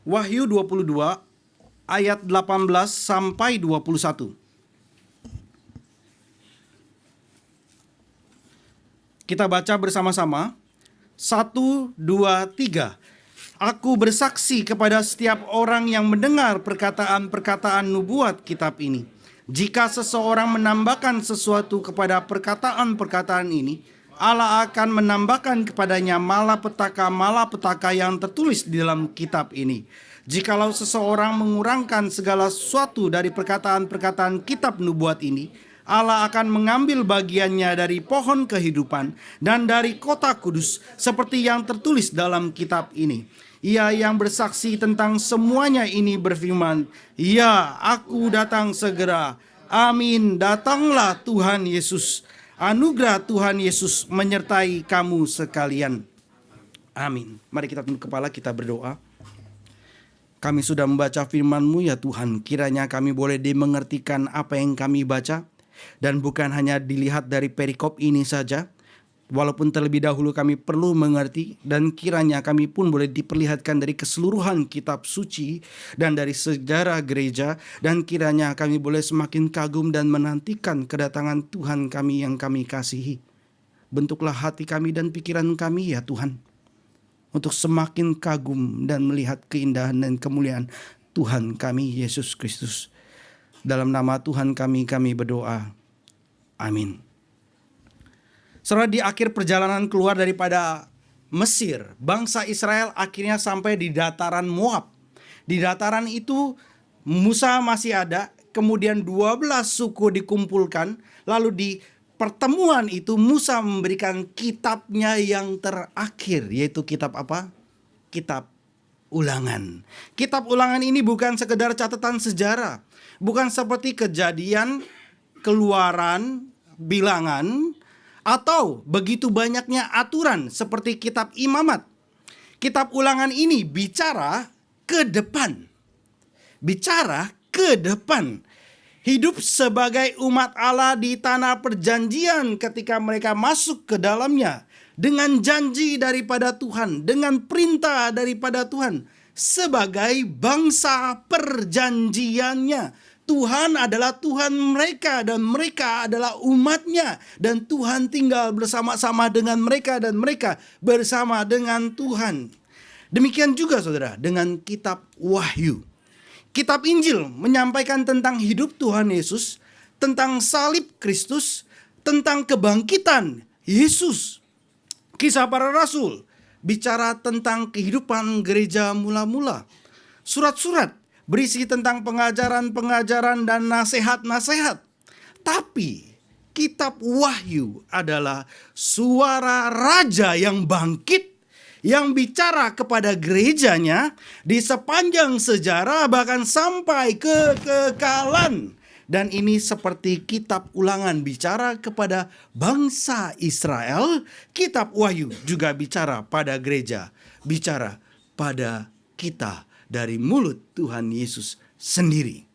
Wahyu 22 ayat 18 sampai 21. Kita baca bersama-sama. 1, 2, 3. Aku bersaksi kepada setiap orang yang mendengar perkataan-perkataan nubuat kitab ini. Jika seseorang menambahkan sesuatu kepada perkataan-perkataan ini, Allah akan menambahkan kepadanya malapetaka-malapetaka yang tertulis di dalam kitab ini. Jikalau seseorang mengurangkan segala sesuatu dari perkataan-perkataan kitab nubuat ini, Allah akan mengambil bagiannya dari pohon kehidupan dan dari kota kudus seperti yang tertulis dalam kitab ini. Ia yang bersaksi tentang semuanya ini berfirman, "Ya, aku datang segera. Amin. Datanglah Tuhan Yesus. Anugerah Tuhan Yesus menyertai kamu sekalian. Amin." Mari kita tunduk kepala, kita berdoa. Kami sudah membaca firman-Mu ya Tuhan. Kiranya kami boleh dimengertikan apa yang kami baca. Dan bukan hanya dilihat dari perikop ini saja, walaupun terlebih dahulu kami perlu mengerti, dan kiranya kami pun boleh diperlihatkan dari keseluruhan kitab suci dan dari sejarah gereja, dan kiranya kami boleh semakin kagum dan menantikan kedatangan Tuhan kami yang kami kasihi. Bentuklah hati kami dan pikiran kami ya Tuhan, untuk semakin kagum dan melihat keindahan dan kemuliaan Tuhan kami Yesus Kristus. Dalam nama Tuhan kami berdoa. Amin. Saudara, di akhir perjalanan keluar daripada Mesir, bangsa Israel akhirnya sampai di dataran Moab. Di dataran itu Musa masih ada, kemudian 12 suku dikumpulkan, lalu di pertemuan itu Musa memberikan kitabnya yang terakhir, yaitu kitab apa? Kitab Ulangan. Kitab Ulangan ini bukan sekedar catatan sejarah, bukan seperti Kejadian, Keluaran, Bilangan, atau begitu banyaknya aturan seperti kitab Imamat. Kitab Ulangan ini bicara ke depan. Bicara ke depan. Hidup sebagai umat Allah di tanah perjanjian ketika mereka masuk ke dalamnya. Dengan janji daripada Tuhan, dengan perintah daripada Tuhan, sebagai bangsa perjanjiannya. Tuhan adalah Tuhan mereka dan mereka adalah umatnya, dan Tuhan tinggal bersama-sama dengan mereka dan mereka bersama dengan Tuhan. Demikian juga saudara dengan kitab Wahyu. Kitab Injil menyampaikan tentang hidup Tuhan Yesus, tentang salib Kristus, tentang kebangkitan Yesus. Kisah para Rasul bicara tentang kehidupan gereja mula-mula. Surat-surat berisi tentang pengajaran-pengajaran dan nasihat-nasihat. Tapi kitab Wahyu adalah suara raja yang bangkit, yang bicara kepada gerejanya di sepanjang sejarah bahkan sampai kekekalan. Dan ini seperti kitab Ulangan bicara kepada bangsa Israel, kitab Wahyu juga bicara pada gereja, bicara pada kita dari mulut Tuhan Yesus sendiri.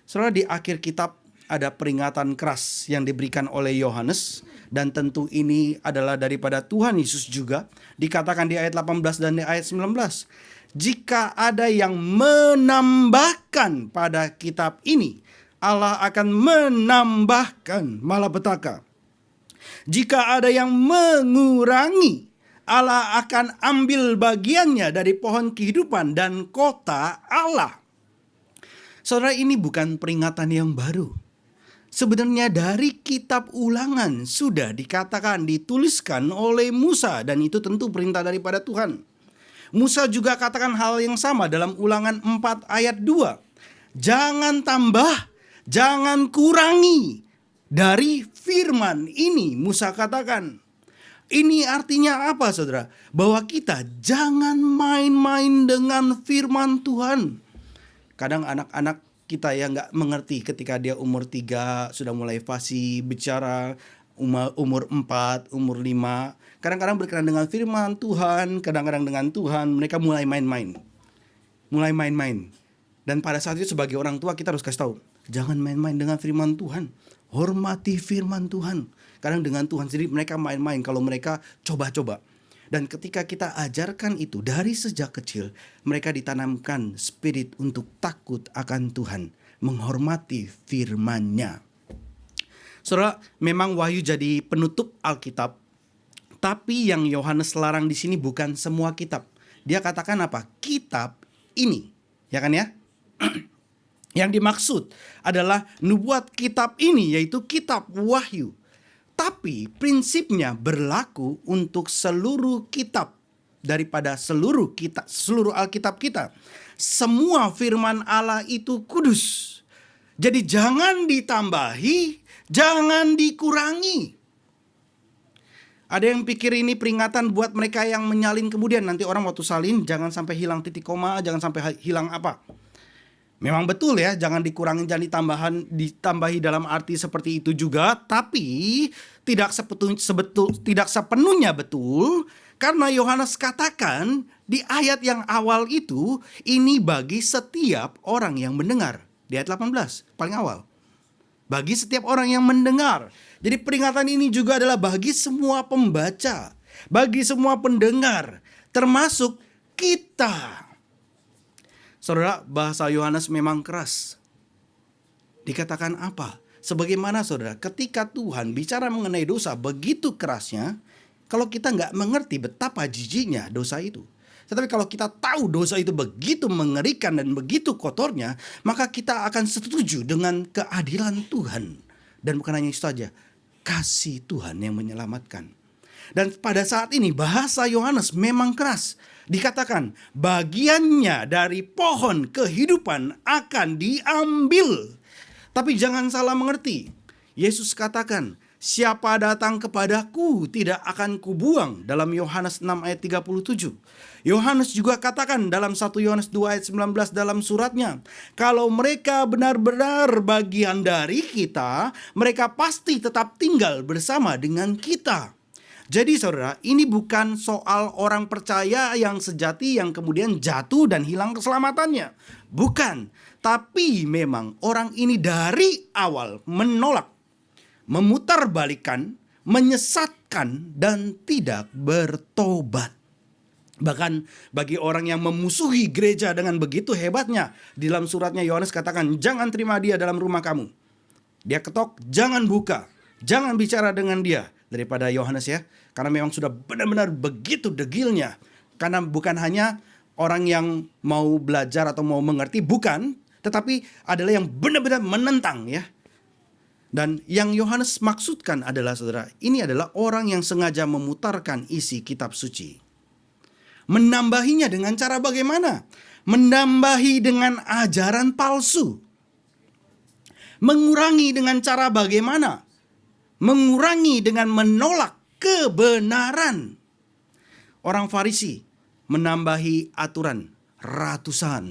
Saudara, di akhir kitab ada peringatan keras yang diberikan oleh Yohanes, dan tentu ini adalah daripada Tuhan Yesus juga. Dikatakan di ayat 18 dan di ayat 19, jika ada yang menambahkan pada kitab ini, Allah akan menambahkan malapetaka. Jika ada yang mengurangi, Allah akan ambil bagiannya dari pohon kehidupan dan kota Allah. Saudara, ini bukan peringatan yang baru. Sebenarnya dari kitab Ulangan sudah dikatakan, dituliskan oleh Musa, dan itu tentu perintah daripada Tuhan. Musa juga katakan hal yang sama dalam Ulangan 4 ayat 2. Jangan tambah, jangan kurangi dari firman ini, Musa katakan. Ini artinya apa saudara? Bahwa kita jangan main-main dengan firman Tuhan. Kadang anak-anak kita yang gak mengerti ketika dia umur 3 sudah mulai fasih bicara, umur 4, umur 5. Kadang-kadang berkenan dengan firman Tuhan, kadang-kadang dengan Tuhan, mereka mulai main-main. Dan pada saat itu sebagai orang tua kita harus kasih tahu, jangan main-main dengan firman Tuhan. Hormati firman Tuhan. Kadang dengan Tuhan sendiri mereka main-main kalau mereka coba-coba. Dan ketika kita ajarkan itu dari sejak kecil, mereka ditanamkan spirit untuk takut akan Tuhan, menghormati firman-Nya. Saudara, memang Wahyu jadi penutup Alkitab, tapi yang Yohanes larang di sini bukan semua kitab. Dia katakan apa? Kitab ini, ya kan ya? Yang dimaksud adalah nubuat kitab ini, yaitu kitab Wahyu. Tapi prinsipnya berlaku untuk seluruh kitab daripada seluruh Alkitab kita. Semua firman Allah itu kudus. Jadi jangan ditambahi, jangan dikurangi. Ada yang pikir ini peringatan buat mereka yang menyalin kemudian. Nanti orang waktu salin jangan sampai hilang titik koma, jangan sampai hilang apa. Memang betul ya, jangan dikurangi, jangan ditambahi dalam arti seperti itu juga. Tapi tidak sepenuhnya betul. Karena Yohanes katakan di ayat yang awal itu, ini bagi setiap orang yang mendengar. Di ayat 18, paling awal. Bagi setiap orang yang mendengar. Jadi peringatan ini juga adalah bagi semua pembaca, bagi semua pendengar, termasuk kita. Saudara, bahasa Yohanes memang keras. Dikatakan apa? Sebagaimana saudara, ketika Tuhan bicara mengenai dosa begitu kerasnya, kalau kita nggak mengerti betapa jijiknya dosa itu. Tetapi kalau kita tahu dosa itu begitu mengerikan dan begitu kotornya, maka kita akan setuju dengan keadilan Tuhan. Dan bukan hanya itu saja, kasih Tuhan yang menyelamatkan. Dan pada saat ini bahasa Yohanes memang keras. Dikatakan bagiannya dari pohon kehidupan akan diambil. Tapi jangan salah mengerti. Yesus katakan, siapa datang kepadaku tidak akan kubuang, dalam Yohanes 6 ayat 37. Yohanes juga katakan dalam 1 Yohanes 2 ayat 19 dalam suratnya, kalau mereka benar-benar bagian dari kita, mereka pasti tetap tinggal bersama dengan kita. Jadi saudara, ini bukan soal orang percaya yang sejati yang kemudian jatuh dan hilang keselamatannya. Bukan, tapi memang orang ini dari awal menolak, memutarbalikkan, menyesatkan, dan tidak bertobat. Bahkan bagi orang yang memusuhi gereja dengan begitu hebatnya, di dalam suratnya Yohanes katakan, jangan terima dia dalam rumah kamu. Dia ketok, jangan buka, jangan bicara dengan dia. Daripada Yohanes ya, karena memang sudah benar-benar begitu degilnya. Karena bukan hanya orang yang mau belajar atau mau mengerti, bukan, tetapi adalah yang benar-benar menentang ya. Dan yang Yohanes maksudkan adalah saudara, ini adalah orang yang sengaja memutarkan isi kitab suci. Menambahinya dengan cara bagaimana? Menambahi dengan ajaran palsu. Mengurangi dengan cara bagaimana? Mengurangi dengan menolak kebenaran. Orang Farisi menambahi aturan ratusan.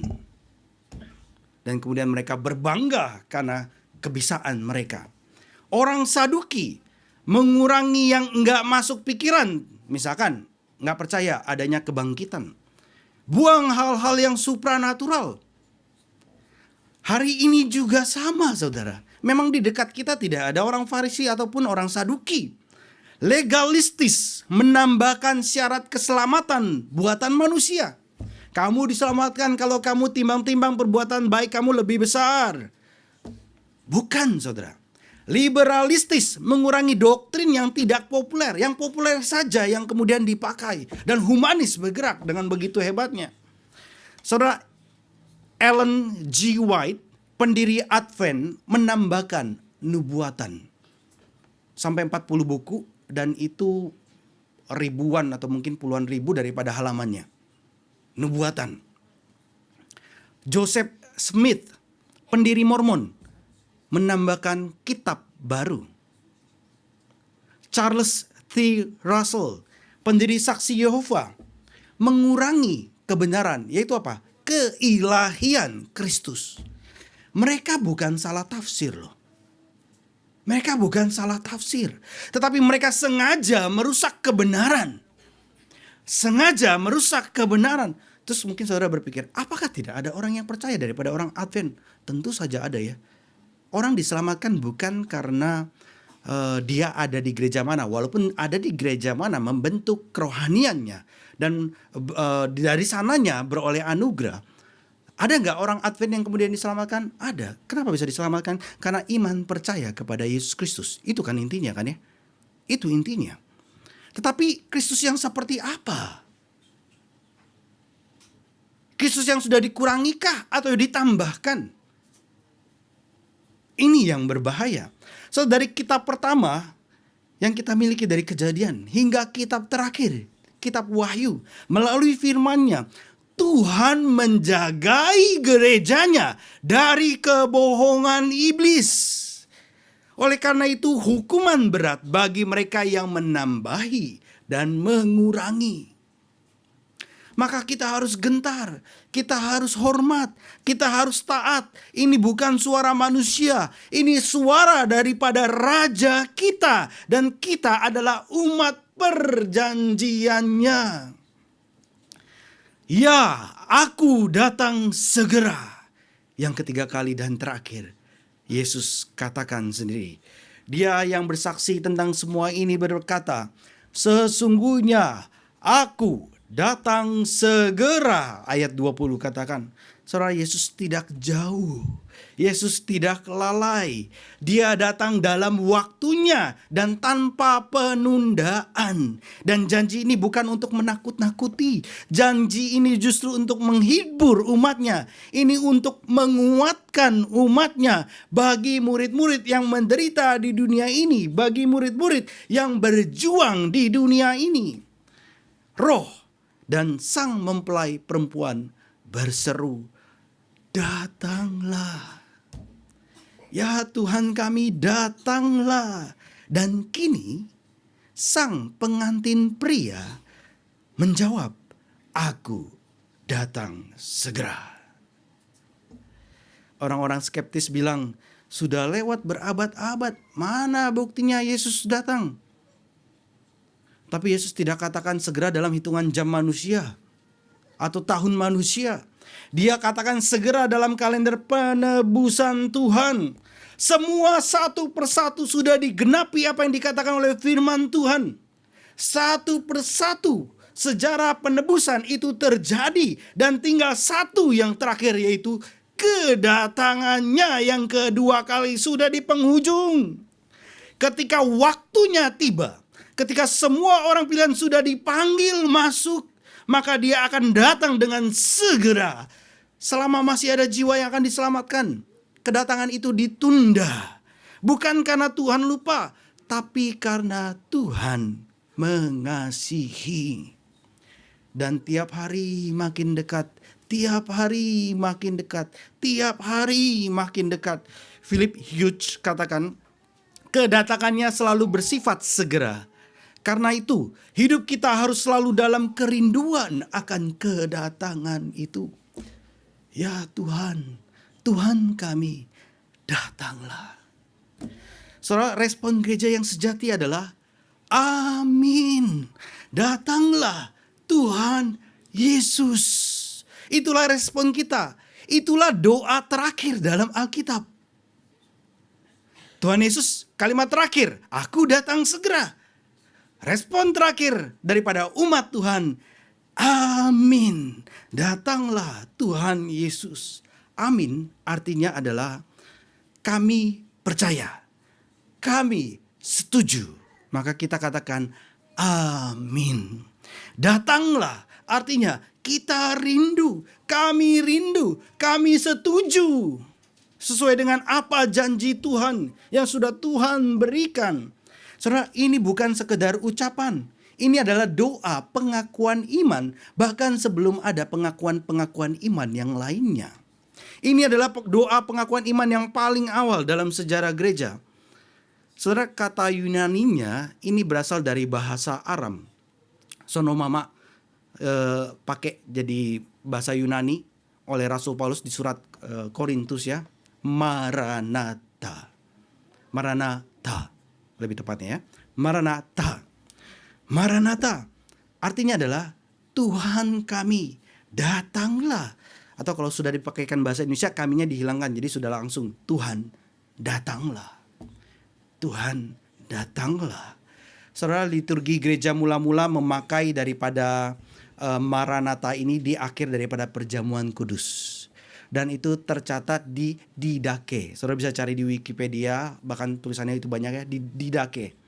Dan kemudian mereka berbangga karena kebisaan mereka. Orang Saduki mengurangi yang enggak masuk pikiran. Misalkan enggak percaya adanya kebangkitan. Buang hal-hal yang supranatural. Hari ini juga sama saudara. Memang di dekat kita tidak ada orang Farisi ataupun orang Saduki. Legalistis, menambahkan syarat keselamatan buatan manusia. Kamu diselamatkan kalau kamu timbang-timbang perbuatan baik kamu lebih besar. Bukan saudara. Liberalistis, mengurangi doktrin yang tidak populer. Yang populer saja yang kemudian dipakai. Dan humanis bergerak dengan begitu hebatnya. Saudara, Ellen G. White, pendiri Advent, menambahkan nubuatan. Sampai 40 buku, dan itu ribuan atau mungkin puluhan ribu daripada halamannya. Nubuatan. Joseph Smith, pendiri Mormon, menambahkan kitab baru. Charles T. Russell, pendiri Saksi Yehova, mengurangi kebenaran, yaitu apa? Keilahian Kristus. Mereka bukan salah tafsir loh. Mereka bukan salah tafsir. Tetapi mereka sengaja merusak kebenaran. Sengaja merusak kebenaran. Terus mungkin saudara berpikir, apakah tidak ada orang yang percaya daripada orang Advent? Tentu saja ada ya. Orang diselamatkan bukan karena dia ada di gereja mana. Walaupun ada di gereja mana, membentuk kerohaniannya. Dan dari sananya beroleh anugerah. Ada nggak orang Advent yang kemudian diselamatkan? Ada. Kenapa bisa diselamatkan? Karena iman percaya kepada Yesus Kristus. Itu kan intinya kan ya. Itu intinya. Tetapi Kristus yang seperti apa? Kristus yang sudah dikurangikah atau ditambahkan? Ini yang berbahaya. So dari kitab pertama yang kita miliki dari Kejadian hingga kitab terakhir, kitab Wahyu, melalui firman-Nya, Tuhan menjagai gerejanya dari kebohongan iblis. Oleh karena itu hukuman berat bagi mereka yang menambahi dan mengurangi. Maka kita harus gentar, kita harus hormat, kita harus taat. Ini bukan suara manusia, ini suara daripada Raja kita. Dan kita adalah umat perjanjiannya. Ya, aku datang segera. Yang ketiga kali dan terakhir, Yesus katakan sendiri. Dia yang bersaksi tentang semua ini berkata, sesungguhnya aku datang segera. Ayat 20 katakan, saudara, Yesus tidak jauh. Yesus tidak lalai. Dia datang dalam waktunya dan tanpa penundaan. Dan janji ini bukan untuk menakut-nakuti. Janji ini justru untuk menghibur umatnya. Ini untuk menguatkan umatnya. Bagi murid-murid yang menderita di dunia ini. Bagi murid-murid yang berjuang di dunia ini. Roh dan sang mempelai perempuan berseru, datanglah. Ya Tuhan kami, datanglah. Dan kini sang pengantin pria menjawab, aku datang segera. Orang-orang skeptis bilang, sudah lewat berabad-abad, mana buktinya Yesus datang? Tapi Yesus tidak katakan segera dalam hitungan jam manusia atau tahun manusia. Dia katakan segera dalam kalender penebusan Tuhan. Semua satu persatu sudah digenapi apa yang dikatakan oleh firman Tuhan. Satu persatu sejarah penebusan itu terjadi. Dan tinggal satu yang terakhir, yaitu kedatangannya yang kedua kali sudah di penghujung. Ketika waktunya tiba, ketika semua orang pilihan sudah dipanggil masuk, maka dia akan datang dengan segera. Selama masih ada jiwa yang akan diselamatkan, kedatangan itu ditunda. Bukan karena Tuhan lupa, tapi karena Tuhan mengasihi. Dan tiap hari makin dekat, tiap hari makin dekat, tiap hari makin dekat. Philip Hughes katakan, kedatangannya selalu bersifat segera. Karena itu, hidup kita harus selalu dalam kerinduan akan kedatangan itu. Ya Tuhan, Tuhan kami, datanglah. Saudara, respon gereja yang sejati adalah, amin, datanglah Tuhan Yesus. Itulah respon kita. Itulah doa terakhir dalam Alkitab. Tuhan Yesus, kalimat terakhir, aku datang segera. Respon terakhir daripada umat Tuhan, amin, datanglah Tuhan Yesus. Amin artinya adalah kami percaya, kami setuju. Maka kita katakan amin. Datanglah artinya kita rindu, kami setuju. Sesuai dengan apa janji Tuhan yang sudah Tuhan berikan. Saudara, ini bukan sekedar ucapan. Ini adalah doa pengakuan iman, bahkan sebelum ada pengakuan-pengakuan iman yang lainnya. Ini adalah doa pengakuan iman yang paling awal dalam sejarah gereja. Saudara, kata Yunaninya ini berasal dari bahasa Aram. Sonomama pakai jadi bahasa Yunani oleh Rasul Paulus di surat Korintus ya. Maranatha. Maranatha. Lebih tepatnya ya, Maranatha. Maranatha artinya adalah Tuhan kami, datanglah. Atau kalau sudah dipakaikan bahasa Indonesia, kaminya dihilangkan, jadi sudah langsung Tuhan, datanglah. Tuhan, datanglah. Saudara, liturgi gereja mula-mula memakai daripada Maranatha ini di akhir daripada perjamuan kudus. Dan itu tercatat di Didache. Saudara bisa cari di Wikipedia, bahkan tulisannya itu banyak ya, di Didache.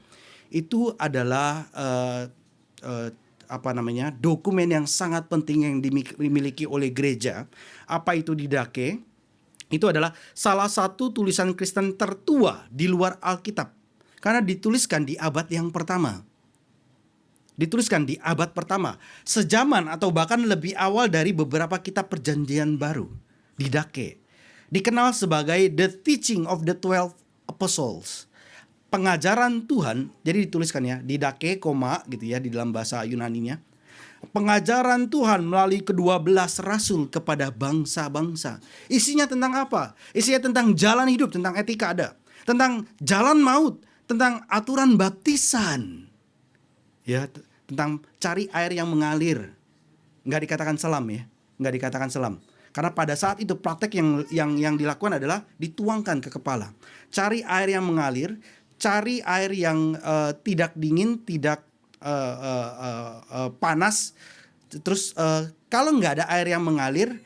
Itu adalah dokumen yang sangat penting yang dimiliki oleh gereja. Apa itu Didache? Itu adalah salah satu tulisan Kristen tertua di luar Alkitab. Karena dituliskan di abad yang pertama. Dituliskan di abad pertama. Sejaman atau bahkan lebih awal dari beberapa kitab perjanjian baru. Didache. Dikenal sebagai The Teaching of the 12 Apostles. Pengajaran Tuhan, jadi dituliskan ya, Didache, gitu ya di dalam bahasa Yunaninya. Pengajaran Tuhan melalui ke-12 rasul kepada bangsa-bangsa. Isinya tentang apa? Isinya tentang jalan hidup, tentang etika ada. Tentang jalan maut, tentang aturan baptisan. Ya, tentang cari air yang mengalir. Nggak dikatakan selam ya, nggak dikatakan selam. Karena pada saat itu praktek yang dilakukan adalah dituangkan ke kepala. Cari air yang mengalir, cari air yang tidak dingin, tidak panas. Terus kalau nggak ada air yang mengalir,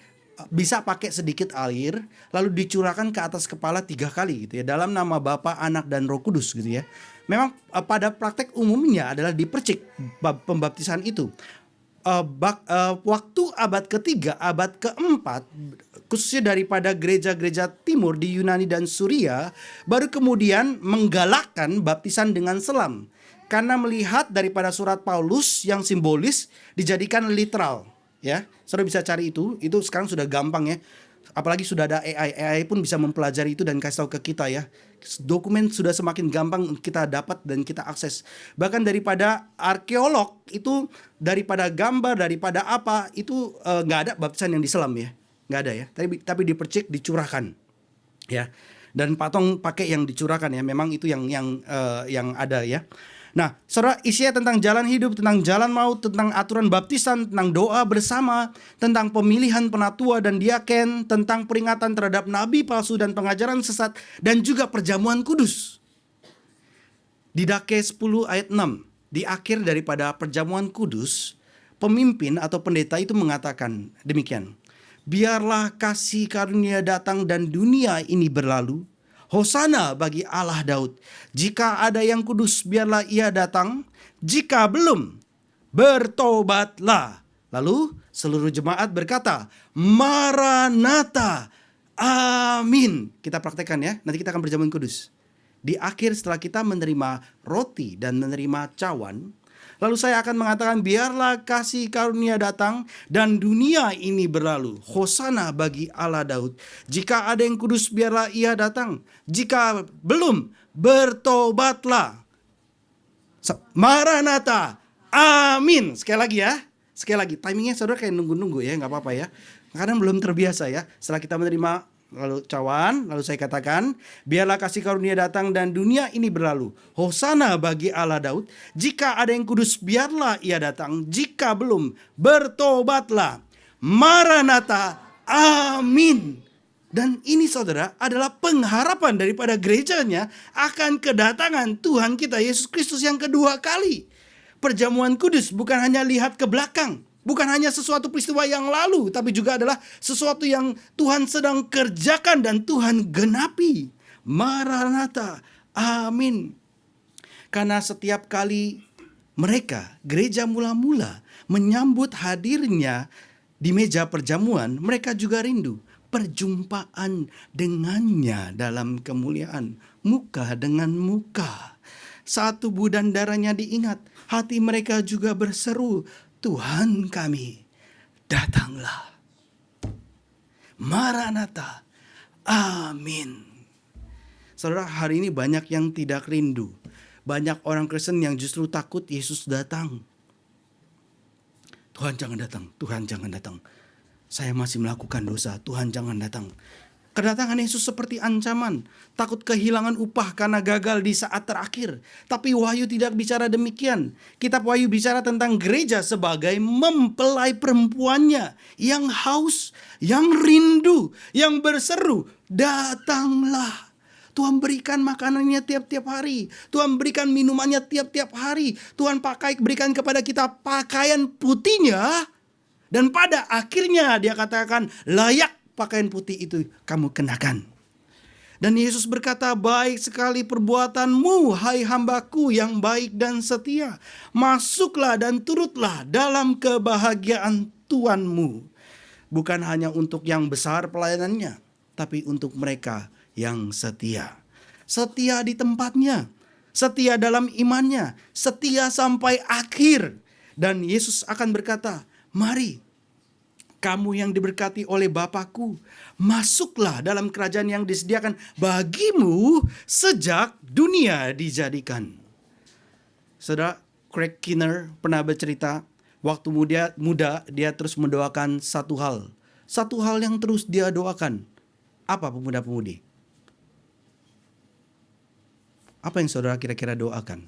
bisa pakai sedikit air, lalu dicurahkan ke atas kepala 3 kali gitu ya. Dalam nama Bapa, Anak, dan Roh Kudus gitu ya. Memang pada praktek umumnya adalah dipercik pembaptisan itu. Waktu abad ketiga, abad keempat, khususnya daripada gereja-gereja timur di Yunani dan Suria, baru kemudian menggalakkan baptisan dengan selam. Karena melihat daripada surat Paulus yang simbolis dijadikan literal. Ya, saudara bisa cari itu sekarang sudah gampang ya. Apalagi sudah ada AI pun bisa mempelajari itu dan kasih tahu ke kita ya. Dokumen sudah semakin gampang kita dapat dan kita akses. Bahkan daripada arkeolog itu, daripada gambar, daripada apa itu nggak ada baptisan yang diselam ya, nggak ada ya. Tapi dipercik, dicurahkan ya. Dan patung pakai yang dicurahkan ya. Memang itu yang ada ya. Nah, saudara, isinya tentang jalan hidup, tentang jalan maut, tentang aturan baptisan, tentang doa bersama, tentang pemilihan penatua dan diaken, tentang peringatan terhadap nabi palsu dan pengajaran sesat, dan juga perjamuan kudus. Didache 10 ayat 6, di akhir daripada perjamuan kudus, pemimpin atau pendeta itu mengatakan demikian. Biarlah kasih karunia datang dan dunia ini berlalu. Hosana bagi Allah Daud. Jika ada yang kudus, biarlah ia datang. Jika belum, bertobatlah. Lalu seluruh jemaat berkata, Maranatha, amin. Kita praktekkan ya, nanti kita akan berjamuan kudus. Di akhir setelah kita menerima roti dan menerima cawan, lalu saya akan mengatakan, biarlah kasih karunia datang dan dunia ini berlalu. Hosana bagi Allah Daud. Jika ada yang kudus, biarlah ia datang. Jika belum, bertobatlah. Maranatha, amin. Sekali lagi ya. Sekali lagi, timingnya saudara kayak nunggu-nunggu ya, gak apa-apa ya. Kadang belum terbiasa ya. Setelah kita menerima lalu cawan, lalu saya katakan, biarlah kasih karunia datang dan dunia ini berlalu. Hosana bagi Allah Daud. Jika ada yang kudus, biarlah ia datang. Jika belum, bertobatlah. Maranatha, amin. Dan ini saudara adalah pengharapan daripada gerejanya akan kedatangan Tuhan kita Yesus Kristus yang kedua kali. Perjamuan kudus bukan hanya lihat ke belakang, bukan hanya sesuatu peristiwa yang lalu, tapi juga adalah sesuatu yang Tuhan sedang kerjakan dan Tuhan genapi. Maranatha, amin. Karena setiap kali mereka, gereja mula-mula, menyambut hadirnya di meja perjamuan, mereka juga rindu perjumpaan dengannya dalam kemuliaan, muka dengan muka. Saat tubuh dan darahnya diingat, hati mereka juga berseru, Tuhan kami, datanglah. Maranatha, amin. Saudara, hari ini banyak yang tidak rindu. Banyak orang Kristen yang justru takut Yesus datang. Tuhan jangan datang, Tuhan jangan datang. Saya masih melakukan dosa, Tuhan jangan datang. Kedatangan Yesus seperti ancaman, takut kehilangan upah karena gagal di saat terakhir. Tapi Wahyu tidak bicara demikian. Kitab Wahyu bicara tentang gereja sebagai mempelai perempuannya yang haus, yang rindu, yang berseru, datanglah. Tuhan berikan makanannya tiap-tiap hari. Tuhan berikan minumannya tiap-tiap hari. Tuhan berikan kepada kita pakaian putihnya. Dan pada akhirnya dia katakan, layak pakaian putih itu kamu kenakan. Dan Yesus berkata, baik sekali perbuatanmu, hai hambaku yang baik dan setia. Masuklah dan turutlah dalam kebahagiaan Tuhanmu. Bukan hanya untuk yang besar pelayanannya, tapi untuk mereka yang setia. Setia di tempatnya, setia dalam imannya, setia sampai akhir. Dan Yesus akan berkata, mari kamu yang diberkati oleh Bapakku, masuklah dalam kerajaan yang disediakan bagimu sejak dunia dijadikan. Saudara, Craig Kinner pernah bercerita, waktu muda dia terus mendoakan satu hal. Satu hal yang terus dia doakan. Apa pemuda-pemudi? Apa yang saudara kira-kira doakan?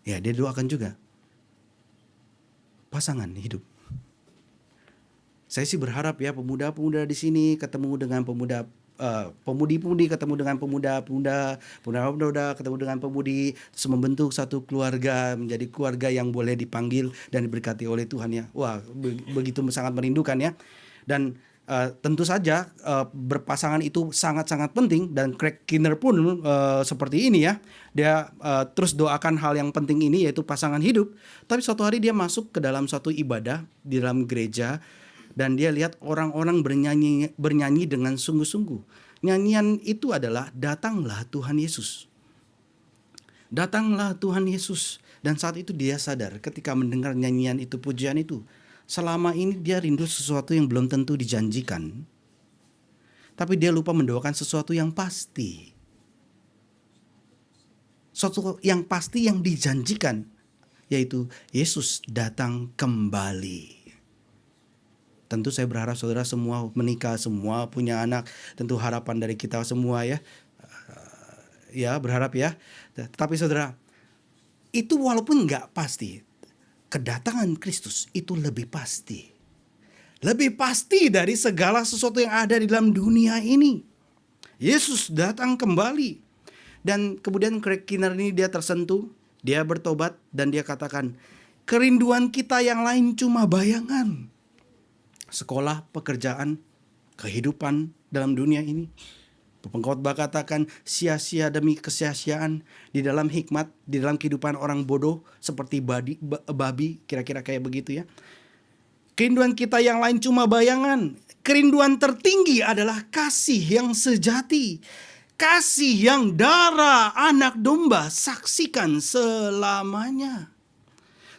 Ya, dia doakan juga pasangan hidup. Saya sih berharap ya pemuda-pemuda di sini ketemu dengan pemudi-pemudi ketemu dengan pemuda-pemuda ketemu dengan pemudi, terus membentuk satu keluarga, menjadi keluarga yang boleh dipanggil dan diberkati oleh Tuhan ya. Wah, begitu sangat merindukan ya. Dan tentu saja berpasangan itu sangat-sangat penting, dan Craig Kinner pun seperti ini ya. Dia terus doakan hal yang penting ini, yaitu pasangan hidup. Tapi suatu hari dia masuk ke dalam suatu ibadah di dalam gereja, dan dia lihat orang-orang bernyanyi dengan sungguh-sungguh. Nyanyian itu adalah datanglah Tuhan Yesus. Datanglah Tuhan Yesus. Dan saat itu dia sadar ketika mendengar nyanyian itu, pujian itu, selama ini dia rindu sesuatu yang belum tentu dijanjikan. Tapi dia lupa mendoakan sesuatu yang pasti. Sesuatu yang pasti yang dijanjikan, yaitu Yesus datang kembali. Tentu saya berharap saudara semua menikah, semua punya anak. Tentu harapan dari kita semua ya. Ya berharap ya. Tetapi saudara, itu walaupun gak pasti, kedatangan Kristus itu lebih pasti. Lebih pasti dari segala sesuatu yang ada di dalam dunia ini. Yesus datang kembali. Dan kemudian Craig Kinner ini dia tersentuh. Dia bertobat dan dia katakan, kerinduan kita yang lain cuma bayangan. Sekolah, pekerjaan, kehidupan dalam dunia ini. Pengkhotbah katakan sia-sia demi kesia-siaan, di dalam hikmat, di dalam kehidupan orang bodoh seperti babi, kira-kira kayak begitu ya. Kerinduan kita yang lain cuma bayangan. Kerinduan tertinggi adalah kasih yang sejati. Kasih yang darah anak domba saksikan selamanya.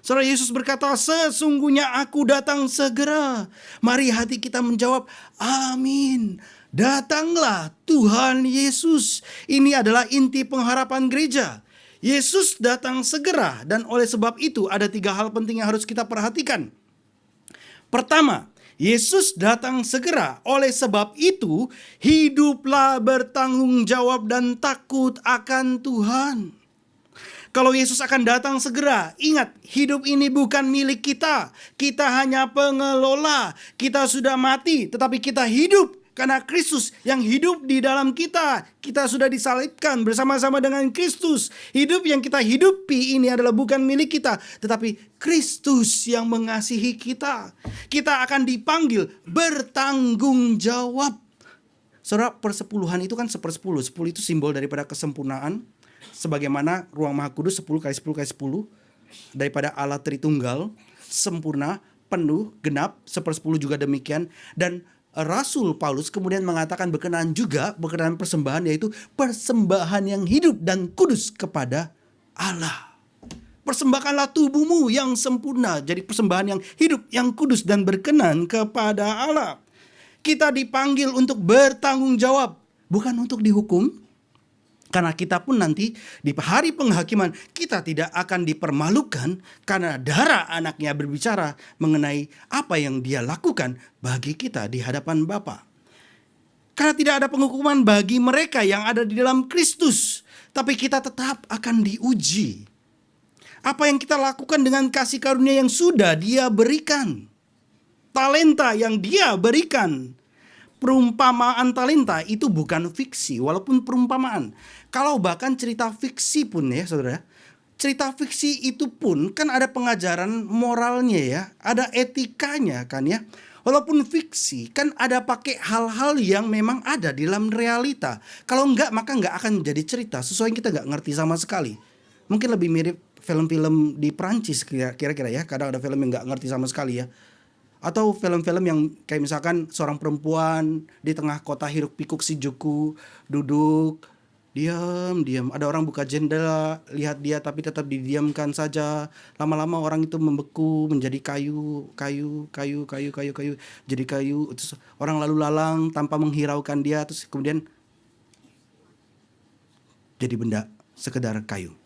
Saudara, Yesus berkata, sesungguhnya aku datang segera. Mari hati kita menjawab, amin. Datanglah Tuhan Yesus. Ini adalah inti pengharapan gereja. Yesus datang segera, dan oleh sebab itu ada 3 hal penting yang harus kita perhatikan. Pertama, Yesus datang segera. Oleh sebab itu, hiduplah bertanggung jawab dan takut akan Tuhan. Kalau Yesus akan datang segera, ingat, hidup ini bukan milik kita. Kita hanya pengelola. Kita sudah mati, tetapi kita hidup karena Kristus yang hidup di dalam kita. Kita sudah disalibkan bersama-sama dengan Kristus. Hidup yang kita hidupi ini adalah bukan milik kita, tetapi Kristus yang mengasihi kita. Kita akan dipanggil bertanggung jawab. Saudara, persepuluhan itu kan 1/10. 10 itu simbol daripada kesempurnaan. Sebagaimana ruang maha kudus 10 kali 10 kali 10 daripada Allah Tritunggal, sempurna, penuh, genap, 1/10 juga demikian. Dan Rasul Paulus kemudian mengatakan berkenaan persembahan, yaitu persembahan yang hidup dan kudus kepada Allah. Persembahkanlah tubuhmu yang sempurna, jadi persembahan yang hidup, yang kudus dan berkenan kepada Allah. Kita dipanggil untuk bertanggung jawab, bukan untuk dihukum. Karena kita pun nanti di hari penghakiman kita tidak akan dipermalukan, karena darah anaknya berbicara mengenai apa yang dia lakukan bagi kita di hadapan Bapa. Karena tidak ada penghukuman bagi mereka yang ada di dalam Kristus, tapi kita tetap akan diuji. Apa yang kita lakukan dengan kasih karunia yang sudah Dia berikan, talenta yang Dia berikan, Perumpamaan talenta itu bukan fiksi, walaupun perumpamaan. Kalau bahkan cerita fiksi pun ya saudara, cerita fiksi itu pun kan ada pengajaran moralnya ya, ada etikanya kan ya. Walaupun fiksi kan ada pakai hal-hal yang memang ada di dalam realita. Kalau enggak maka enggak akan jadi cerita, sesuai yang kita enggak ngerti sama sekali. Mungkin lebih mirip film-film di Prancis kira-kira ya, kadang ada film yang enggak ngerti sama sekali ya. Atau film-film yang kayak misalkan seorang perempuan di tengah kota hiruk pikuk Shinjuku duduk diam. Ada orang buka jendela, lihat dia tapi tetap didiamkan saja. Lama-lama orang itu membeku menjadi kayu. Jadi kayu. Terus orang lalu lalang tanpa menghiraukan dia. Terus kemudian jadi benda sekedar kayu.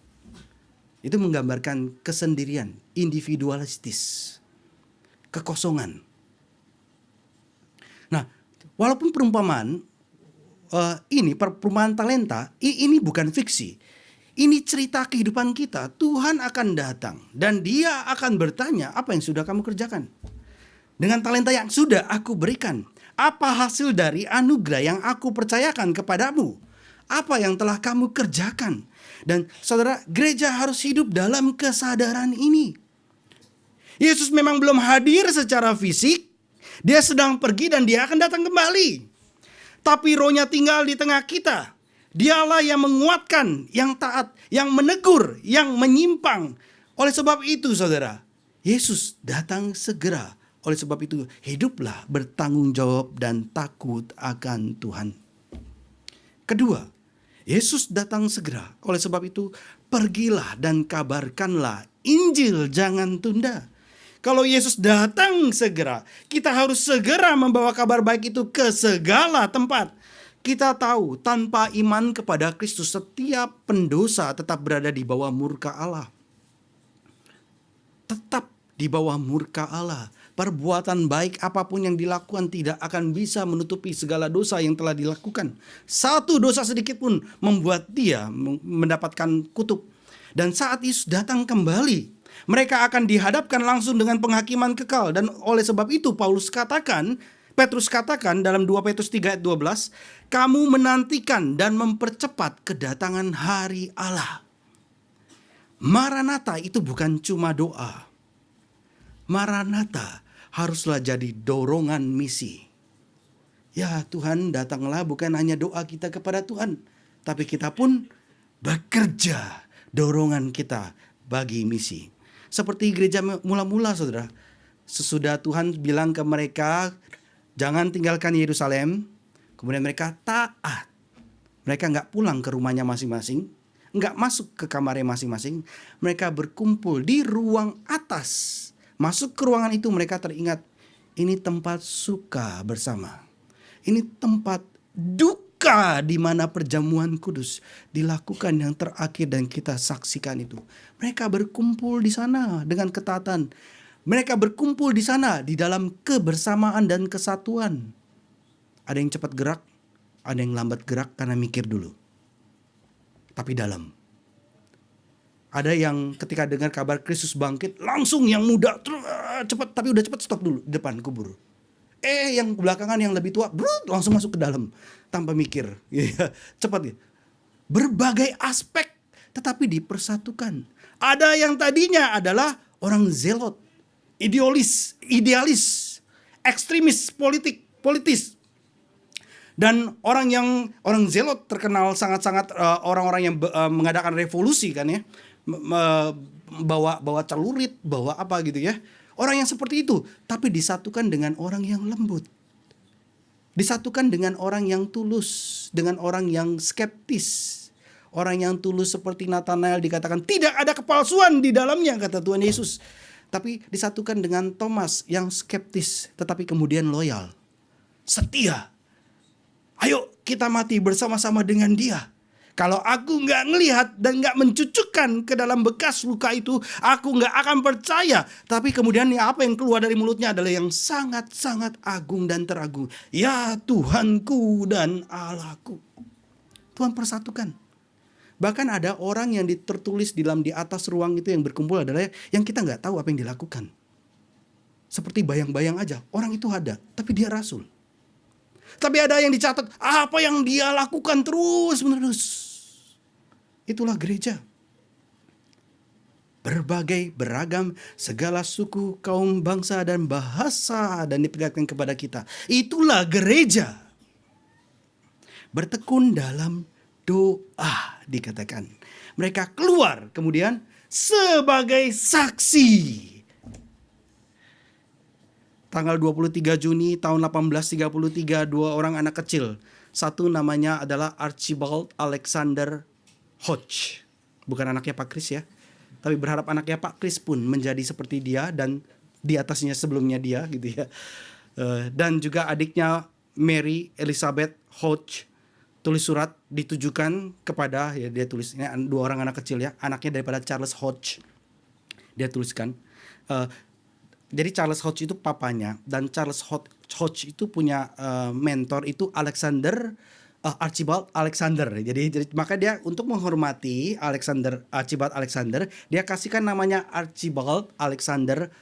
Itu menggambarkan kesendirian, individualistis, kekosongan. Nah, walaupun perumpamaan perumpamaan talenta ini bukan fiksi. Ini cerita kehidupan kita. Tuhan akan datang dan Dia akan bertanya, apa yang sudah kamu kerjakan dengan talenta yang sudah aku berikan? Apa hasil dari anugerah yang aku percayakan kepadamu? Apa yang telah kamu kerjakan? Dan saudara, gereja harus hidup dalam kesadaran ini. Yesus memang belum hadir secara fisik. Dia sedang pergi dan Dia akan datang kembali. Tapi Roh-Nya tinggal di tengah kita. Dialah yang menguatkan, yang taat, yang menegur, yang menyimpang. Oleh sebab itu saudara, Yesus datang segera. Oleh sebab itu hiduplah bertanggung jawab dan takut akan Tuhan. Kedua, Yesus datang segera. Oleh sebab itu pergilah dan kabarkanlah Injil, jangan tunda. Kalau Yesus datang segera, kita harus segera membawa kabar baik itu ke segala tempat. Kita tahu tanpa iman kepada Kristus setiap pendosa tetap berada di bawah murka Allah. Tetap di bawah murka Allah. Perbuatan baik apapun yang dilakukan tidak akan bisa menutupi segala dosa yang telah dilakukan. Satu dosa sedikit pun membuat dia mendapatkan kutuk. Dan saat Yesus datang kembali, mereka akan dihadapkan langsung dengan penghakiman kekal. Dan oleh sebab itu Petrus katakan dalam 2 Petrus 3 ayat 12, kamu menantikan dan mempercepat kedatangan hari Allah. Maranatha itu bukan cuma doa. Maranatha haruslah jadi dorongan misi. Ya Tuhan, datanglah, bukan hanya doa kita kepada Tuhan, tapi kita pun bekerja dorongan kita bagi misi. Seperti gereja mula-mula saudara. Sesudah Tuhan bilang ke mereka, jangan tinggalkan Yerusalem. Kemudian mereka taat. Mereka gak pulang ke rumahnya masing-masing. Gak masuk ke kamarnya masing-masing. Mereka berkumpul di ruang atas. Masuk ke ruangan itu mereka teringat, ini tempat suka bersama. Ini tempat duka di mana perjamuan kudus dilakukan yang terakhir dan kita saksikan itu. Mereka berkumpul di sana dengan ketaatan. Mereka berkumpul di sana di dalam kebersamaan dan kesatuan. Ada yang cepat gerak, ada yang lambat gerak karena mikir dulu. Tapi dalam. Ada yang ketika dengar kabar Kristus bangkit, langsung yang muda cepat, tapi udah cepat stop dulu di depan kubur. Yang belakangan yang lebih tua, langsung masuk ke dalam tanpa mikir. Cepat ya. Berbagai aspek tetapi dipersatukan. Ada yang tadinya adalah orang zelot, idealis, ekstremis politis. Dan orang zelot terkenal sangat-sangat orang-orang yang mengadakan revolusi kan ya. Bawa celurit, bawa apa gitu ya. Orang yang seperti itu, tapi disatukan dengan orang yang lembut. Disatukan dengan orang yang tulus, dengan orang yang skeptis. Orang yang tulus seperti Nathanael dikatakan tidak ada kepalsuan di dalamnya, kata Tuhan Yesus. Tapi disatukan dengan Thomas yang skeptis tetapi kemudian loyal, setia. Ayo kita mati bersama-sama dengan dia. Kalau aku gak ngelihat dan gak mencucukkan ke dalam bekas luka itu, aku gak akan percaya. Tapi kemudian apa yang keluar dari mulutnya adalah yang sangat-sangat agung dan teragung. Ya Tuhanku dan Allahku. Tuhan persatukan. Bahkan ada orang yang tertulis di atas ruang itu yang berkumpul adalah yang kita gak tahu apa yang dilakukan. Seperti bayang-bayang aja. Orang itu ada, tapi dia rasul. Tapi ada yang dicatat, apa yang dia lakukan terus menerus. Itulah gereja. Berbagai, beragam, segala suku, kaum, bangsa, dan bahasa dan diperlihatkan kepada kita. Itulah gereja. Bertekun dalam doa dikatakan. Mereka keluar kemudian sebagai saksi. Tanggal 23 Juni tahun 1833, dua orang anak kecil. Satu namanya adalah Archibald Alexander Hodge. Bukan anaknya Pak Kris ya. Tapi berharap anaknya Pak Kris pun menjadi seperti dia dan di atasnya sebelumnya dia gitu ya. Dan juga adiknya Mary Elizabeth Hodge tulis surat ditujukan kepada, ya dia tulisnya dua orang anak kecil ya, anaknya daripada Charles Hodge. Dia tuliskan. Jadi Charles Hodge itu papanya dan Charles Hodge itu punya mentor itu Archibald Alexander. Jadi maka dia untuk menghormati Archibald Alexander, dia kasihkan namanya Archibald Alexander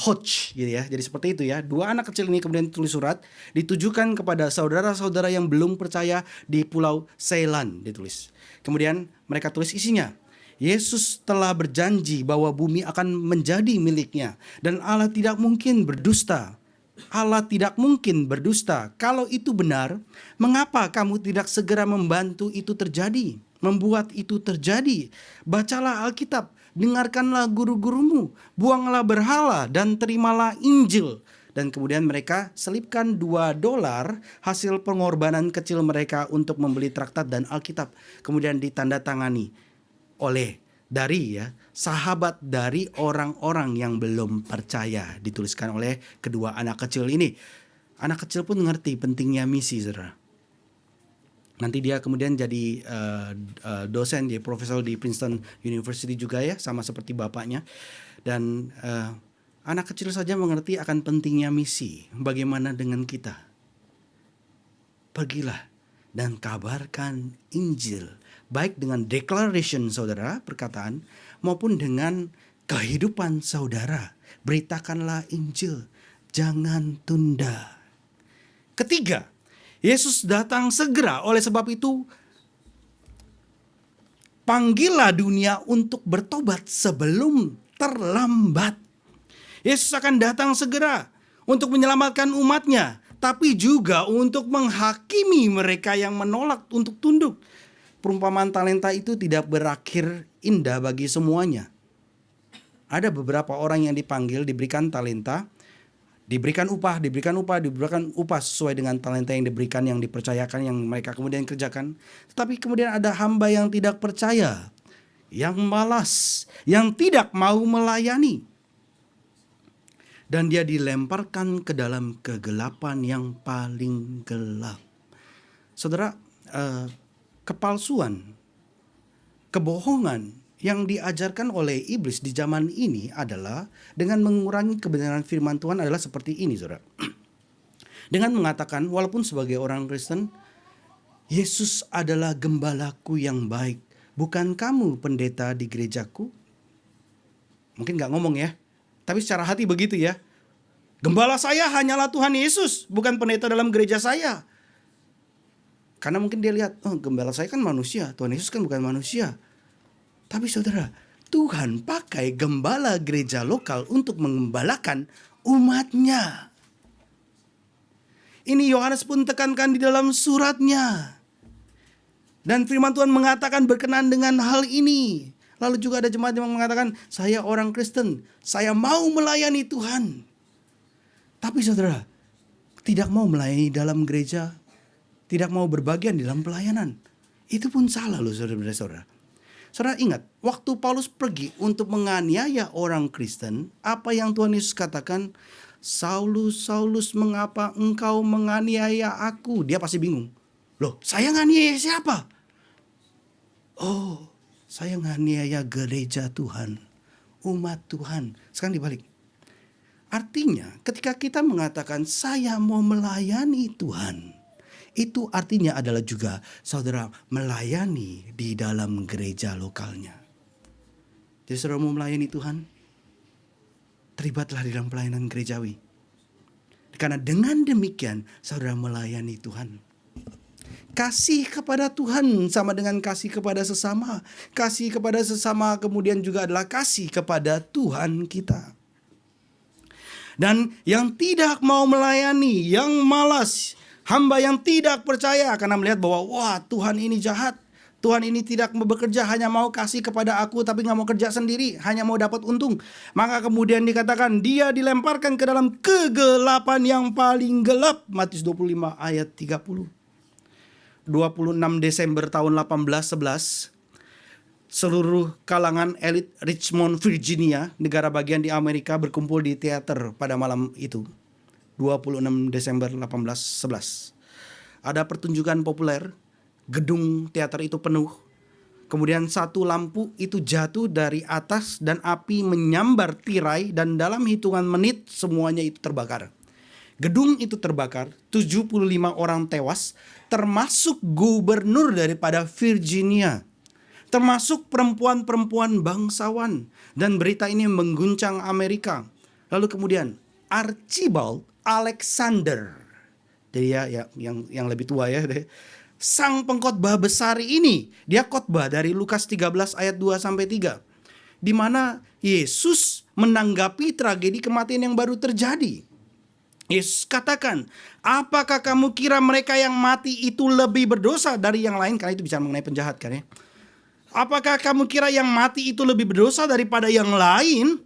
Hodge gitu ya. Jadi seperti itu ya. Dua anak kecil ini kemudian tulis surat ditujukan kepada saudara-saudara yang belum percaya di Pulau Ceylon ditulis. Kemudian mereka tulis isinya. Yesus telah berjanji bahwa bumi akan menjadi miliknya dan Allah tidak mungkin berdusta. Allah tidak mungkin berdusta. Kalau itu benar, mengapa kamu tidak segera membantu itu terjadi? Membuat itu terjadi. Bacalah Alkitab, dengarkanlah guru-gurumu, buanglah berhala dan terimalah Injil. Dan kemudian mereka selipkan $2 hasil pengorbanan kecil mereka untuk membeli traktat dan Alkitab. Kemudian ditandatangani oleh sahabat dari orang-orang yang belum percaya, dituliskan oleh kedua anak kecil ini. Anak kecil pun mengerti pentingnya misi, saudara. Nanti dia kemudian jadi dosen, dia profesor di Princeton University juga ya, sama seperti bapaknya. Dan anak kecil saja mengerti akan pentingnya misi. Bagaimana dengan kita? Pergilah dan kabarkan Injil. Baik dengan declaration saudara, perkataan, maupun dengan kehidupan saudara. Beritakanlah Injil, jangan tunda. Ketiga, Yesus datang segera, oleh sebab itu panggillah dunia untuk bertobat sebelum terlambat. Yesus akan datang segera untuk menyelamatkan umatnya, tapi juga untuk menghakimi mereka yang menolak untuk tunduk. Perumpamaan talenta itu tidak berakhir indah bagi semuanya. Ada beberapa orang yang dipanggil, diberikan talenta, diberikan upah sesuai dengan talenta yang diberikan, yang dipercayakan, yang mereka kemudian kerjakan. Tetapi kemudian ada hamba yang tidak percaya, yang malas, yang tidak mau melayani. Dan dia dilemparkan ke dalam kegelapan yang paling gelap. Saudara, kepalsuan, kebohongan yang diajarkan oleh iblis di zaman ini adalah dengan mengurangi kebenaran firman Tuhan adalah seperti ini, saudara. Dengan mengatakan, walaupun sebagai orang Kristen, Yesus adalah gembalaku yang baik, bukan kamu pendeta di gerejaku. Mungkin gak ngomong ya, tapi secara hati begitu ya. Gembala saya hanyalah Tuhan Yesus, bukan pendeta dalam gereja saya. Karena mungkin dia lihat, oh gembala saya kan manusia, Tuhan Yesus kan bukan manusia. Tapi saudara, Tuhan pakai gembala gereja lokal untuk mengembalakan umatnya. Ini Yohanes pun tekankan di dalam suratnya. Dan firman Tuhan mengatakan berkenan dengan hal ini. Lalu juga ada jemaat yang mengatakan, saya orang Kristen, saya mau melayani Tuhan. Tapi saudara, tidak mau melayani dalam gereja, tidak mau berbagian dalam pelayanan. Itu pun salah loh saudara-saudara. Saudara ingat, waktu Paulus pergi untuk menganiaya orang Kristen, apa yang Tuhan Yesus katakan? Saulus, Saulus, mengapa engkau menganiaya aku? Dia pasti bingung. Loh, saya nganiaya siapa? Oh, saya nganiaya gereja Tuhan, umat Tuhan. Sekarang dibalik. Artinya ketika kita mengatakan saya mau melayani Tuhan, itu artinya adalah juga saudara melayani di dalam gereja lokalnya. Jadi saudara mau melayani Tuhan, terlibatlah di dalam pelayanan gerejawi. Karena dengan demikian saudara melayani Tuhan. Kasih kepada Tuhan sama dengan kasih kepada sesama. Kasih kepada sesama kemudian juga adalah kasih kepada Tuhan kita. Dan yang tidak mau melayani, yang malas, hamba yang tidak percaya karena melihat bahwa wah Tuhan ini jahat. Tuhan ini tidak mau bekerja, hanya mau kasih kepada aku tapi gak mau kerja sendiri, hanya mau dapat untung. Maka kemudian dikatakan dia dilemparkan ke dalam kegelapan yang paling gelap. Matius 25 ayat 30. 26 Desember tahun 1811, seluruh kalangan elit Richmond, Virginia, negara bagian di Amerika berkumpul di teater pada malam itu. 26 Desember 1811. Ada pertunjukan populer. Gedung teater itu penuh. Kemudian satu lampu itu jatuh dari atas dan api menyambar tirai dan dalam hitungan menit semuanya itu terbakar. Gedung itu terbakar, 75 orang tewas, termasuk gubernur daripada Virginia. Termasuk perempuan-perempuan bangsawan. Dan berita ini mengguncang Amerika. Lalu kemudian Archibald Alexander. Jadi ya yang lebih tua ya. Sang pengkhotbah besar ini, dia khotbah dari Lukas 13 ayat 2 sampai 3. Di mana Yesus menanggapi tragedi kematian yang baru terjadi. Yesus katakan, apakah kamu kira mereka yang mati itu lebih berdosa dari yang lain? Karena itu bicara mengenai penjahat kan ya. Apakah kamu kira yang mati itu lebih berdosa daripada yang lain?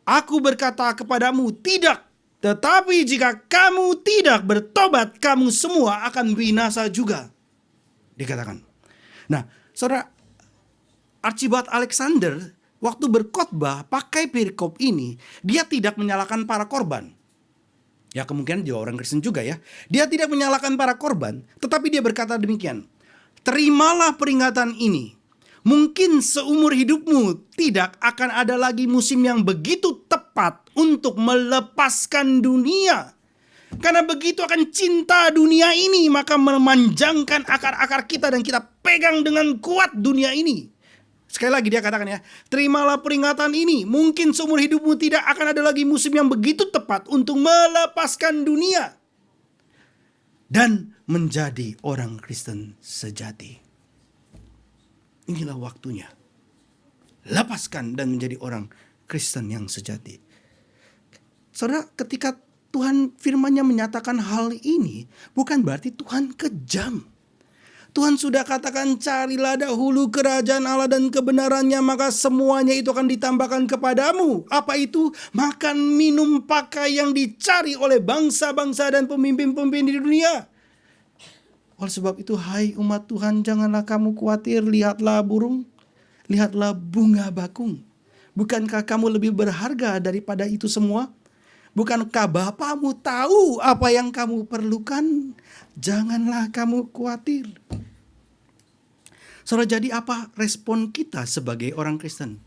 Aku berkata kepadamu, tidak. Tetapi jika kamu tidak bertobat, kamu semua akan binasa juga. Dikatakan. Nah, saudara, Archibald Alexander waktu berkhotbah pakai perikop ini, dia tidak menyalahkan para korban. Ya kemungkinan dia orang Kristen juga ya. Dia tidak menyalahkan para korban, tetapi dia berkata demikian. Terimalah peringatan ini. Mungkin seumur hidupmu tidak akan ada lagi musim yang begitu tepat untuk melepaskan dunia. Karena begitu akan cinta dunia ini, maka memanjangkan akar-akar kita dan kita pegang dengan kuat dunia ini. Sekali lagi dia katakan ya, terimalah peringatan ini. Mungkin seumur hidupmu tidak akan ada lagi musim yang begitu tepat untuk melepaskan dunia. Dan menjadi orang Kristen sejati. Inilah waktunya. Lepaskan dan menjadi orang Kristen yang sejati. Saudara, ketika Tuhan firman-Nya menyatakan hal ini, bukan berarti Tuhan kejam. Tuhan sudah katakan, carilah dahulu kerajaan Allah dan kebenarannya, maka semuanya itu akan ditambahkan kepadamu. Apa itu? Makan, minum, pakai yang dicari oleh bangsa-bangsa dan pemimpin-pemimpin di dunia. Oleh sebab itu, hai umat Tuhan, janganlah kamu khawatir, lihatlah burung, lihatlah bunga bakung. Bukankah kamu lebih berharga daripada itu semua? Bukankah Bapamu tahu apa yang kamu perlukan? Janganlah kamu khawatir. Saudara, jadi apa respon kita sebagai orang Kristen?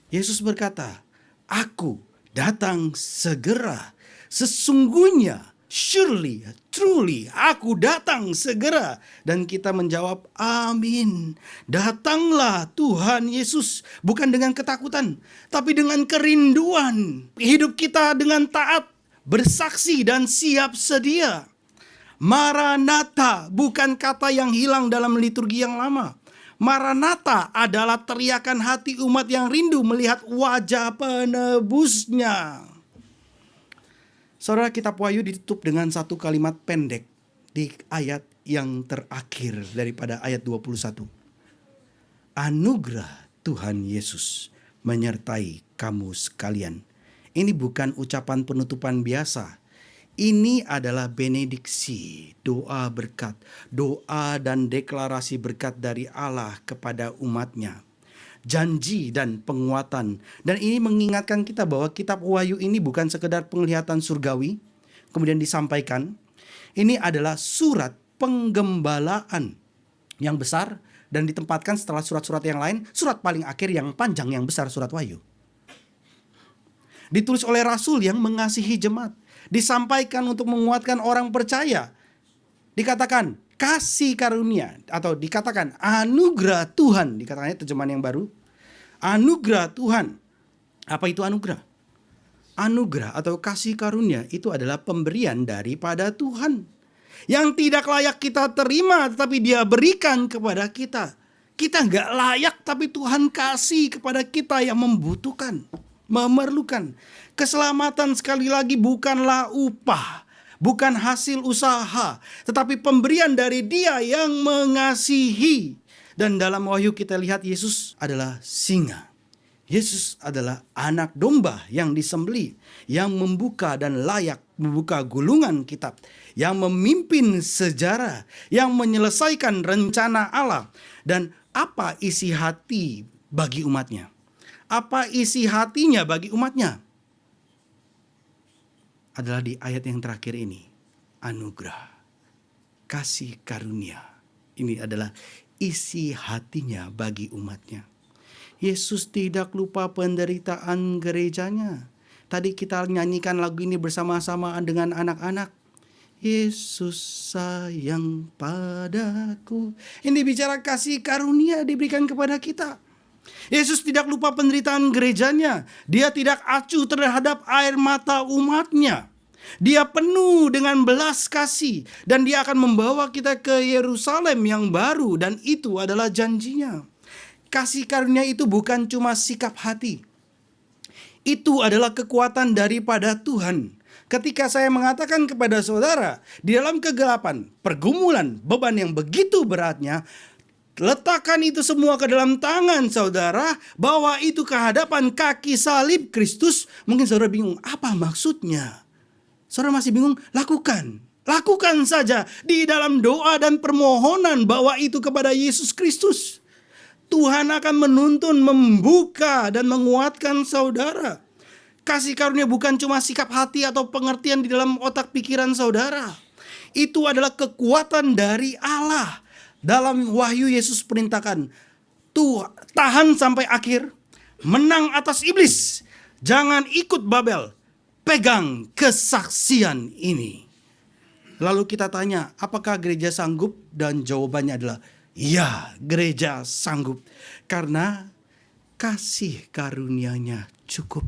Yesus berkata, aku datang segera. Sesungguhnya, surely, truly, aku datang segera. Dan kita menjawab, amin. Datanglah Tuhan Yesus. Bukan dengan ketakutan, tapi dengan kerinduan. Hidup kita dengan taat, bersaksi dan siap sedia. Maranatha bukan kata yang hilang dalam liturgi yang lama. Maranatha adalah teriakan hati umat yang rindu melihat wajah penebusnya. Saudara, kitab Wahyu ditutup dengan satu kalimat pendek di ayat yang terakhir daripada ayat 21. Anugerah Tuhan Yesus menyertai kamu sekalian. Ini bukan ucapan penutupan biasa. Ini adalah benediksi, doa berkat, doa dan deklarasi berkat dari Allah kepada umatnya. Janji dan penguatan. Dan ini mengingatkan kita bahwa kitab Wahyu ini bukan sekedar penglihatan surgawi, kemudian disampaikan. Ini adalah surat penggembalaan yang besar dan ditempatkan setelah surat-surat yang lain. Surat paling akhir yang panjang, yang besar, surat Wahyu. Ditulis oleh Rasul yang mengasihi jemaat. Disampaikan untuk menguatkan orang percaya. Dikatakan kasih karunia atau dikatakan anugerah Tuhan. Dikatakannya terjemahan yang baru. Anugerah Tuhan. Apa itu anugerah? Anugerah atau kasih karunia itu adalah pemberian daripada Tuhan yang tidak layak kita terima, tetapi Dia berikan kepada kita. Kita nggak layak, tapi Tuhan kasih kepada kita yang membutuhkan, memerlukan. Keselamatan sekali lagi bukanlah upah, bukan hasil usaha, tetapi pemberian dari Dia yang mengasihi. Dan dalam Wahyu kita lihat Yesus adalah singa. Yesus adalah anak domba yang disembelih, yang membuka dan layak membuka gulungan kitab, yang memimpin sejarah, yang menyelesaikan rencana Allah. Dan apa isi hati bagi umatnya? Apa isi hatinya bagi umatnya? Adalah di ayat yang terakhir ini. Anugerah, kasih karunia. Ini adalah isi hatinya bagi umatnya. Yesus tidak lupa penderitaan gerejanya. Tadi kita nyanyikan lagu ini bersama-sama dengan anak-anak. Yesus sayang padaku. Ini bicara kasih karunia diberikan kepada kita. Yesus tidak lupa penderitaan gerejanya. Dia tidak acuh terhadap air mata umatnya. Dia penuh dengan belas kasih. Dan Dia akan membawa kita ke Yerusalem yang baru. Dan itu adalah janjinya. Kasih karunia itu bukan cuma sikap hati. Itu adalah kekuatan daripada Tuhan. Ketika saya mengatakan kepada saudara, di dalam kegelapan, pergumulan, beban yang begitu beratnya, letakkan itu semua ke dalam tangan saudara, bawa itu ke hadapan kaki salib Kristus. Mungkin saudara bingung, apa maksudnya? Saudara masih bingung? Lakukan. Lakukan saja di dalam doa dan permohonan, bawa itu kepada Yesus Kristus. Tuhan akan menuntun, membuka dan menguatkan saudara. Kasih karunia bukan cuma sikap hati atau pengertian di dalam otak pikiran saudara. Itu adalah kekuatan dari Allah. Dalam Wahyu Yesus perintahkan, tahan sampai akhir, menang atas iblis. Jangan ikut Babel, pegang kesaksian ini. Lalu kita tanya, apakah gereja sanggup? Dan jawabannya adalah, ya, gereja sanggup. Karena kasih karunia-Nya cukup.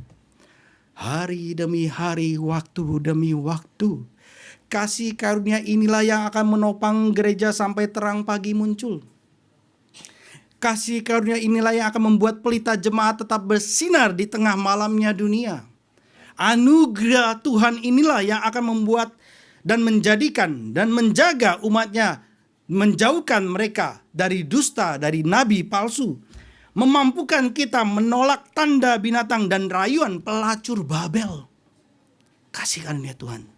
Hari demi hari, waktu demi waktu. Kasih karunia inilah yang akan menopang gereja sampai terang pagi muncul. Kasih karunia inilah yang akan membuat pelita jemaat tetap bersinar di tengah malamnya dunia. Anugerah Tuhan inilah yang akan membuat dan menjadikan dan menjaga umatnya, menjauhkan mereka dari dusta, dari nabi palsu, memampukan kita menolak tanda binatang dan rayuan pelacur Babel. Kasih karunia Tuhan.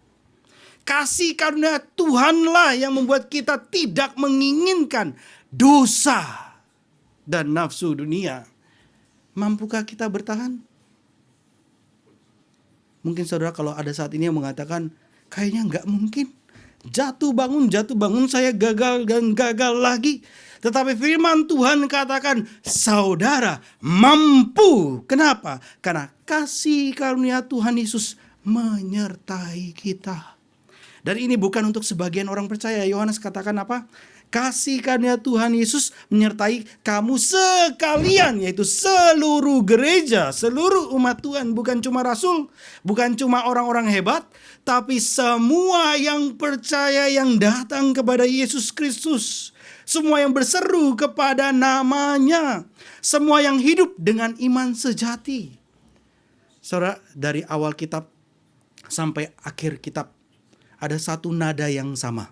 Kasih karunia Tuhanlah yang membuat kita tidak menginginkan dosa dan nafsu dunia. Mampukah kita bertahan? Mungkin saudara kalau ada saat ini yang mengatakan, kayaknya nggak mungkin. Jatuh bangun, saya gagal dan gagal lagi. Tetapi firman Tuhan katakan, saudara mampu. Kenapa? Karena kasih karunia Tuhan Yesus menyertai kita. Dan ini bukan untuk sebagian orang percaya. Yohanes katakan apa? Kasih karunia Tuhan Yesus menyertai kamu sekalian, yaitu seluruh gereja, seluruh umat Tuhan. Bukan cuma rasul, bukan cuma orang-orang hebat, tapi semua yang percaya, yang datang kepada Yesus Kristus. Semua yang berseru kepada namanya. Semua yang hidup dengan iman sejati. Saudara, dari awal kitab sampai akhir kitab, ada satu nada yang sama.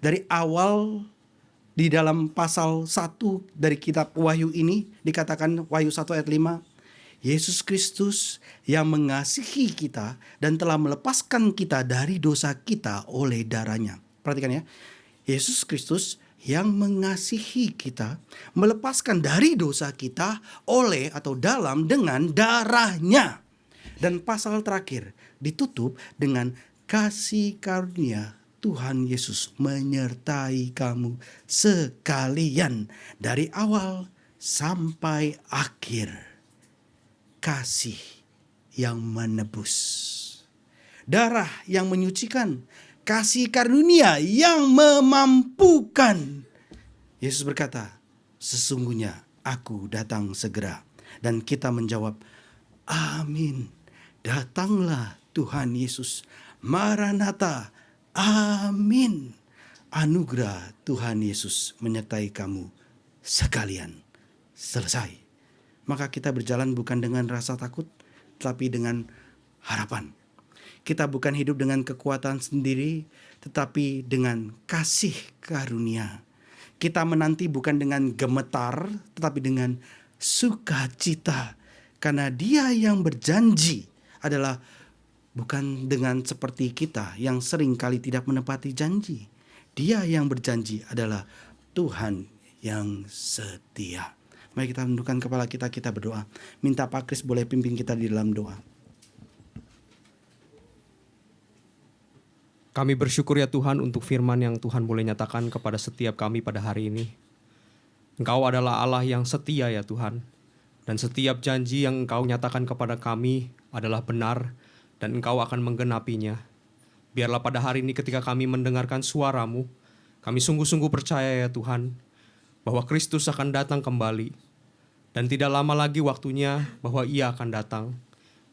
Dari awal di dalam pasal 1 dari kitab Wahyu ini dikatakan, Wahyu 1 ayat 5, Yesus Kristus yang mengasihi kita dan telah melepaskan kita dari dosa kita oleh darahnya. Perhatikan ya, Yesus Kristus yang mengasihi kita, melepaskan dari dosa kita oleh atau dalam dengan darahnya. Dan pasal terakhir ditutup dengan kasih karunia Tuhan Yesus menyertai kamu sekalian dari awal sampai akhir. Kasih yang menebus, darah yang menyucikan, kasih karunia yang memampukan. Yesus berkata, sesungguhnya aku datang segera. Dan kita menjawab, amin. Datanglah Tuhan Yesus. Maranatha. Amin. Anugerah Tuhan Yesus menyertai kamu sekalian. Selesai. Maka kita berjalan bukan dengan rasa takut, tetapi dengan harapan. Kita bukan hidup dengan kekuatan sendiri, tetapi dengan kasih karunia. Kita menanti bukan dengan gemetar, tetapi dengan sukacita. Karena Dia yang berjanji adalah bukan dengan seperti kita yang sering kali tidak menepati janji. Dia yang berjanji adalah Tuhan yang setia. Mari kita tundukkan kepala kita berdoa. Minta Pak Kris boleh pimpin kita di dalam doa. Kami bersyukur ya Tuhan untuk firman yang Tuhan boleh nyatakan kepada setiap kami pada hari ini. Engkau adalah Allah yang setia ya Tuhan. Dan setiap janji yang Engkau nyatakan kepada kami adalah benar dan Engkau akan menggenapinya. Biarlah pada hari ini ketika kami mendengarkan suara-Mu, kami sungguh-sungguh percaya ya Tuhan, bahwa Kristus akan datang kembali. Dan tidak lama lagi waktunya bahwa Ia akan datang.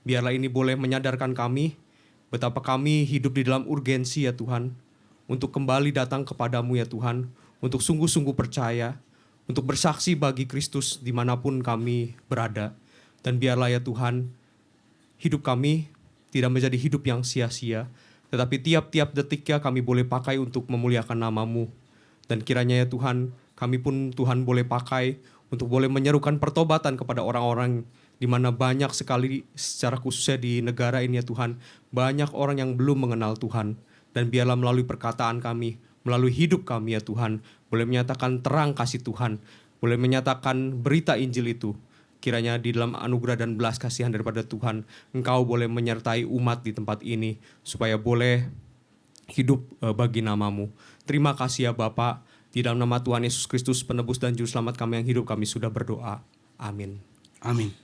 Biarlah ini boleh menyadarkan kami betapa kami hidup di dalam urgensi ya Tuhan, untuk kembali datang kepadamu ya Tuhan, untuk sungguh-sungguh percaya, untuk bersaksi bagi Kristus dimanapun kami berada. Dan biarlah ya Tuhan, hidup kami tidak menjadi hidup yang sia-sia, tetapi tiap-tiap detiknya kami boleh pakai untuk memuliakan nama-Mu. Dan kiranya ya Tuhan, kami pun Tuhan boleh pakai untuk boleh menyerukan pertobatan kepada orang-orang di mana banyak sekali secara khususnya di negara ini ya Tuhan, banyak orang yang belum mengenal Tuhan. Dan biarlah melalui perkataan kami, melalui hidup kami ya Tuhan, boleh menyatakan terang kasih Tuhan, boleh menyatakan berita Injil itu. Kiranya di dalam anugerah dan belas kasihan daripada Tuhan, Engkau boleh menyertai umat di tempat ini, supaya boleh hidup bagi nama-Mu. Terima kasih ya Bapa, di dalam nama Tuhan Yesus Kristus, penebus dan juru selamat kami yang hidup, kami sudah berdoa. Amin. Amin.